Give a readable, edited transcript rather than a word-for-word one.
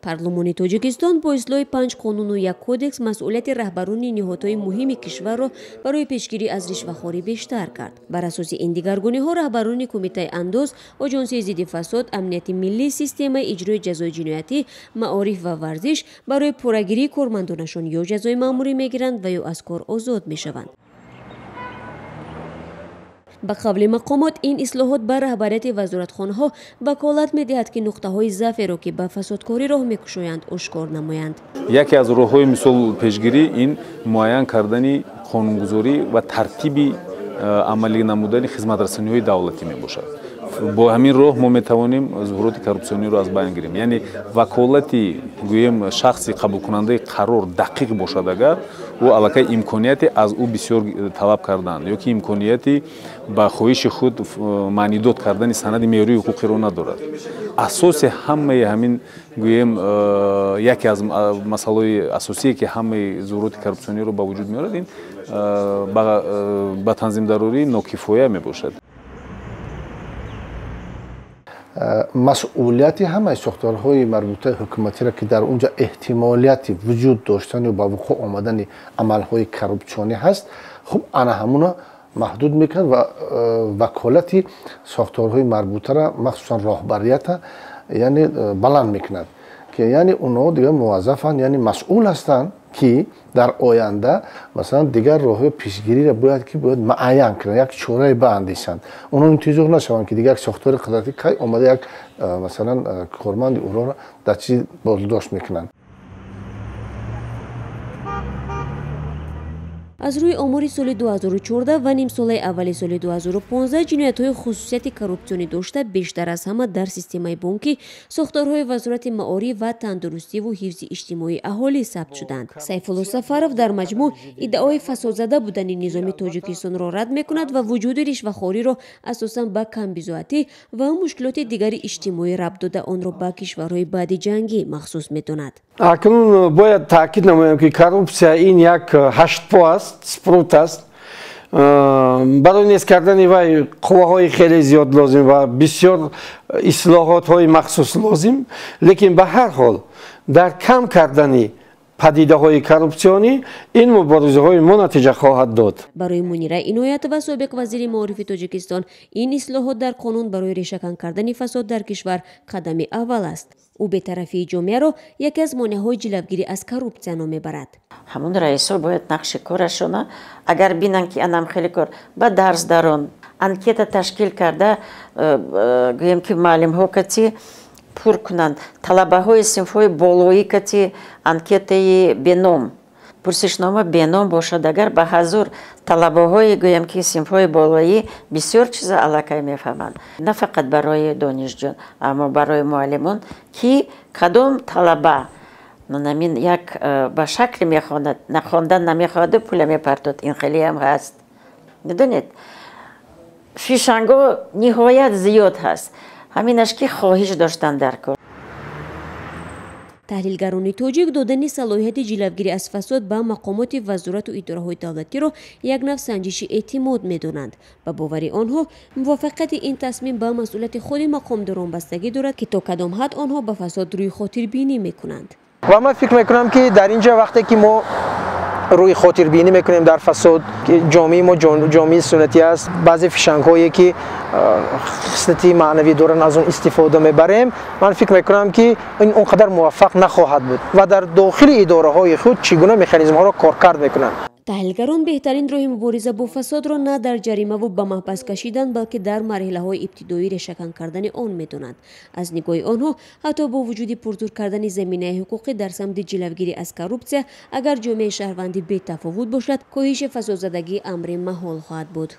پارلمانی تاجیکستان با اصلاح 5 قانون و 1 کودکس مسئولیت رهبران نهادهای مهم کشور را برای پیشگیری از رشوه‌خواری بیشتر کرد. بر اساس این دگرگونی‌ها رهبران کمیته اندوز، آژانسی ضد فساد، امنیت ملی، سیستم اجرای جزای جنایتی، معارف و ورزش برای پورگیری کارمندانشان یا جزای مأموری میگیرند و یا از کار آزاد میشوند. به قبل مقامات این اصلاحات بر رهبریت وزارتخانه‌ها وکالت می‌دهد که نقطه‌های ضعف را که به فسادکاری راه می‌کشایند آشکار نمایند. یکی از راه‌های مثال پیشگیری این معین کردن قانونگذاری و ترتیب عملی نمودن خدمت‌رسانی‌های دولتی میباشد. با همین راه ما میتوانیم ظهورات коррупсионی را از بین گیریم. یعنی وکالتی گویم شخصی قبول کننده قرار دقیق باشد اگر او علاقه امکانیتی از او بسیار طلب کردن یا که امکانیتی با خواهش خود معنی داد کردن سند معیاری حقوقی را ندارد. اساس همه همین گویم یکی از مسائل اساسی که همه ظهورات коррупсионی را به وجود میارد این با تنظیمداری ناکفایه میباشد. مسئولیت همه ساختارهای مربوطه حکومتی را که در اونجا احتمالیت وجود داشتن و با وقوع آمدن عملهای коррупсионی هست، خب آن همونا محدود میکند و وکالت ساختارهای مربوطه را مخصوصا راهبریت یعنی بلند میکند که یعنی اونا دیگه موظفن یعنی مسئول هستند که در آینده مثلا دیگر راه پیشگیری را باید معین کنند، یک چاره بیاندیشند. اونا انتظار نشوند که دیگر یک ساختار قدرتی که اومده یک مثلا کارمند او را در چی بازداشت میکنند. از روی آمار سال 2014 و نیم سال اول سال 2015 جنایت‌های خصوصیت коррупсионی داشته بیشتر از همه در سیستم بانکی، ساختارهای وزارت معارف و تندرستی و حفظ اجتماعی اهالی ثبت شدند. سیفالله سفرов در مجموع ادعای فسادزده بودن نظام تاجیکستان را رد می‌کند و وجود رشوه‌خواری را اساساً به کمبزاعتی و مشکلات دیگر اجتماعی ربط داده آن را به کشورهای بعد جنگی مخصوص می‌داند. اکنون باید تاکید نمایم که коррупсия این یک 8 پا است، سپروت است. برای نیست کردن وی قواهای خیلی زیاد لازم و بسیار اصلاحات های مخصوص لازم، لیکن به هر حال در کم کردن پدیده های коррупсионی این مبارزه های ما نتیجه خواهد داد. برای منیره عنایت و سابق وزیر معارف تاجیکستان این اصلاحات در قانون برای ریشه‌کن کردن فساد در کشور قدم اول است. او به طرفی جامعه را یکی از مانع‌های جلوگیری از коррупсия نام برد. همون رئیس‌ها باید نقش کارشون اگر بینن که انم خیلی کار با درس دارن انکیت تشکیل کرده گویم که معلم‌ها کتی پر کنند طلبه های صنف‌های بالایی کتی انکیت بینام پرسشنامه بینام باشد اگر به حضور طلبه های گویم که صنف‌های بالایی بسیار چیز علاقه میفهمند نه فقط برای دانشجویان اما برای معلمان که کدام طلبه نمین یک به شکل میخواند نخواندن نمیخواده پول میپرداد این خیلی هم هست. میدونید فیشنگا نهایت زیاد هست همینش که خواهش داشتن در کار. تحلیلگران تاجیک دادن صلاحیت جلوگیری از فساد به مقامات وزارت و اداره‌های دولتی را یک نوع سنجش اعتماد می‌دانند. به باور آنها موافقت این تصمیم به مسئولیت خود مقامداران بستگی دارد که تا کدام حد آنها به فساد روی خاطر بینی می‌کنند. و من فکر می‌کنم که در اینجا وقتی که ما روی خاطر بینی میکنیم در فساد جامعه ما جامعه سنتی است، بعضی فشنگ‌هایی که خصلتی معنوی دارن از اون استفاده میبریم، من فکر میکنم که این اونقدر موفق نخواهد بود و در داخل اداره های خود چگونه مکانیزم ها را کارکرد میکنن. تحلیلگران بهترین راه مبارزه با فساد را نه در جریمه و به محبس کشیدن بلکه در مرحله های ابتدایی ریشه‌کن کردن آن میدانند. از نگاه آنها حتی با وجود پرزور کردن زمینه حقوقی در سمت جلوگیری از коррупсия اگر جامعه شهروندی بی تفاوت باشد کاهش فسادزدگی امر محال خواهد بود.